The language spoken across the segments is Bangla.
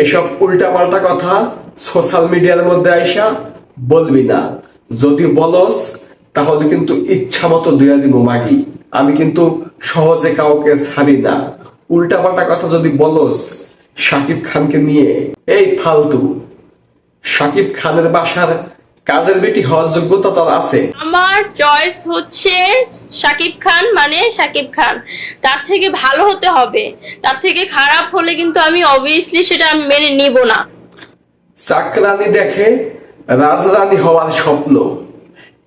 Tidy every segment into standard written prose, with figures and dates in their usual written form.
এইসব উল্টাপাল্টা কথা সোশ্যাল মিডিয়ার মধ্যে আইসা বলবি না। যদি বলস তাহলে কিন্তু ইচ্ছা মতো দুয়া দিব মাগি। আমি কিন্তু সহজে কাউকে ছাড়ি না। উল্টাপাল্টা কথা যদি বলস শাকিব খানকে নিয়ে, এই ফালতু, শাকিব খানের বাসার কাজের বেটি হওয়ার যোগ্যতা তোর আছে? আমার চয়েস হচ্ছে শাকিব খান, মানে শাকিব খান। তার থেকে ভালো হতে হবে, তার থেকে খারাপ হলে কিন্তু আমি অবভিয়াসলি সেটা আমি মেনে নিব না। চাকরানি দেখে রাজরানী হওয়ার স্বপ্ন,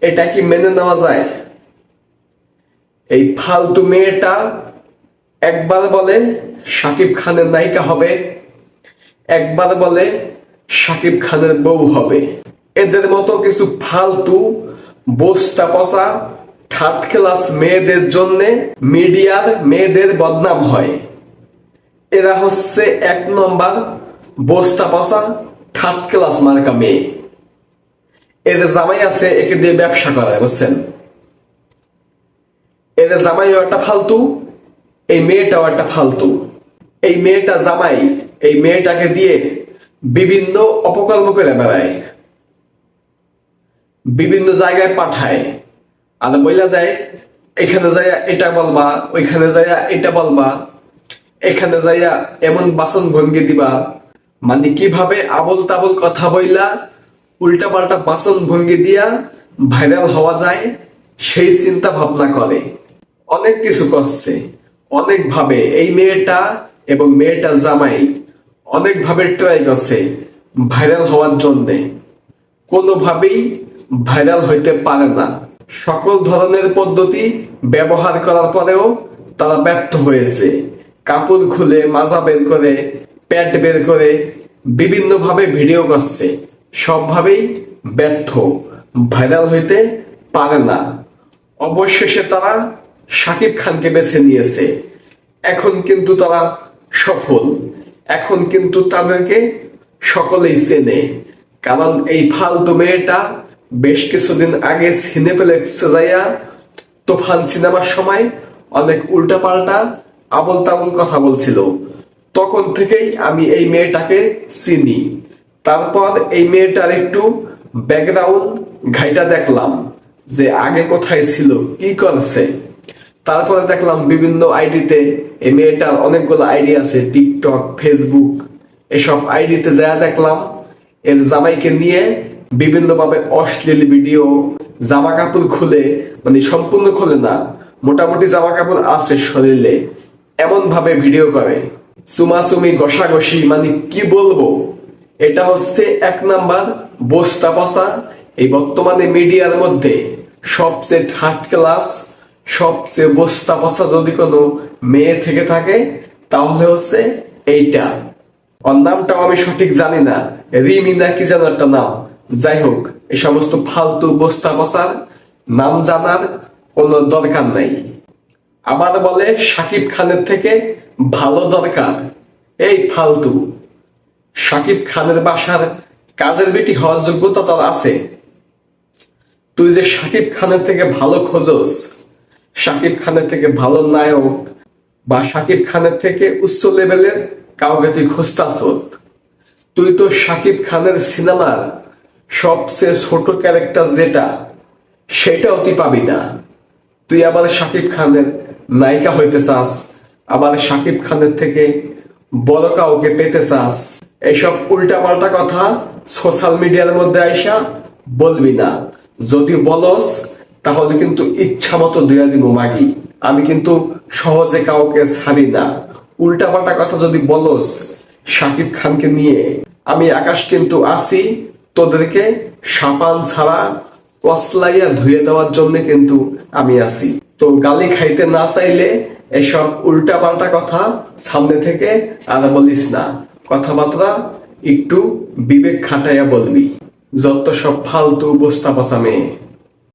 এটা কি মেনে নেওয়া যায়? এই ফালতু মেয়েটা একবার বলে শাকিব খানের নায়িকা হবে, একবার বলে শাকিব খানের বউ হবে। এদের মতো কিছু ফালতু বস্তা পচা থার্ড ক্লাস মেয়েদের জন্য মিডিয়ার মেয়েদের বদনাম হয়। এরা হচ্ছে 1 নম্বর বস্তা পচা থার্ড ক্লাস মার্কা মেয়ে। এদের জামাই আছে, একে দিয়ে ব্যবসা করায়, বুঝছেন? এদের জামাইও একটা ফালতু, এই মেয়েটাও একটা ফালতু। এই মেয়েটা জামাই এই মেয়েটাকে দিয়ে বিভিন্ন অপকর্ম করে বেড়ায়, বিভিন্ন জায়গায় পাঠায়, আর বইলা দেয় এখানে যাইয়া এটা বলবা, ওইখানে যাইয়া এটা বলবা, এখানে যাইয়া এমন বাসন ভঙ্গি দিবা। মানে কিভাবে আবল তাবল কথা বইলা উল্টা পাল্টা বাসন ভঙ্গি দিয়া ভাইরাল হওয়া যায় সেই চিন্তা ভাবনা করে। অনেক কিছু করছে, অনেক ভাবে এই মেয়েটা এবং মেয়েটা জামাই অনেক ভাবে ট্রাই করছে ভাইরাল হওয়ার জন্যে, কোনোভাবেই ভাইরাল হইতে পারে না। সকল ধরনের পদ্ধতি ব্যবহার করার পরেও তারা ব্যর্থ হয়েছে। কাপড় খুলে, মাজা বের করে, প্যাট বের করে বিভিন্ন ভাবে ভিডিও করছে, সবভাবেই ব্যর্থ, ভাইরাল হইতে পারে না। অবশেষে তারা শাকিব খানকে বেছে নিয়েছে। এখন কিন্তু তারা সফল, এখন কিন্তু তাদেরকে সকলেই চেনে। কারণ এই ফালতু মেয়েটা বেশ কিছুদিন আগে সিনেপ্লেক্সে যাইয়া তুফান সিনেমার সময় অনেক উল্টাপাল্টা আবল তাবল কথা বলছিল। তখন থেকেই আমি এই মেয়েটাকে চিনি। তারপর এই মেয়েটার একটু ব্যাকগ্রাউন্ড ঘাইটা দেখলাম যে আগে কোথায় ছিল, কি করছে। তারপরে দেখলাম বিভিন্ন আইডিতে এই মেয়েটার অনেকগুলো আইডি আছে, টিকটক, ফেসবুক, এসব আইডিতে যা দেখলাম এর জামাইকে নিয়ে বিভিন্ন ভাবে অশ্লীল ভিডিও, জামা কাপড় খুলে, মানে সম্পূর্ণ খুলে না, মোটামুটি জামা কাপড় আছে শরীরে, এমন ভাবে ভিডিও করে, চুমাচুমি, ঘষাঘষি, মানে কি বলবো। এটা হচ্ছে 1 নাম্বার বস্তা পচা। এই বর্তমানে মিডিয়ার মধ্যে সবচেয়ে থার্ড ক্লাস, সবচেয়ে বস্তা পচা যদি কোনো মেয়ে থেকে থাকে তাহলে হচ্ছে এইটা। ওর নামটাও আমি সঠিক জানি না, রিমি না কি যেন একটা নাম। যাই হোক, এই সমস্ত ফালতু বস্তা পচার নাম জানার কোনো দরকার নাই। আবার বলে শাকিব খানের থেকে ভালো দরকার। এই ফালতু, শাকিব খানের বাসার কাজের বেটি হওয়ার যোগ্যতা তোর আছে? তুই যে শাকিব খানের থেকে ভালো খোঁজস, শাকিব খানের থেকে ভালো নায়ক বা শাকিব খানের থেকে উচ্চ লেভেলের কাউকে তুই খুঁজতাস, তুই তো শাকিব খানের সিনেমার সবচেয়ে ছোট ক্যারেক্টার যেটা, সেটাও তুই পাবি না। তুই আবার শাকিব খানের নায়িকা হইতে চাস, আবার শাকিব খানের থেকে বড় কাউকে পেতে চাস। এইসব উল্টাপাল্টা কথা সোশ্যাল মিডিয়ার মধ্যে আইসা বলবি না। যদি বলস তাহলে কিন্তু ইচ্ছা মতো দুয়া দিব মাগি। আমি কিন্তু সহজে কাউকে ছাড়ি না। উল্টাপাল্টা কথা যদি বলস শাকিব খানকে নিয়ে, আমি আকাশ কিন্তু আছি তোদেরকে সাবান ছাড়া কসলাইয়া ধুয়ে দেওয়ার জন্য, কিন্তু আমি আছি। তো গালি খাইতে না চাইলে এসব উল্টাপাল্টা কথা সামনে থেকে আর বলিস না। কথাবার্তা একটু বিবেক খাটাইয়া বলবি। যত সব ফালতু বস্তা পচা মেয়ে।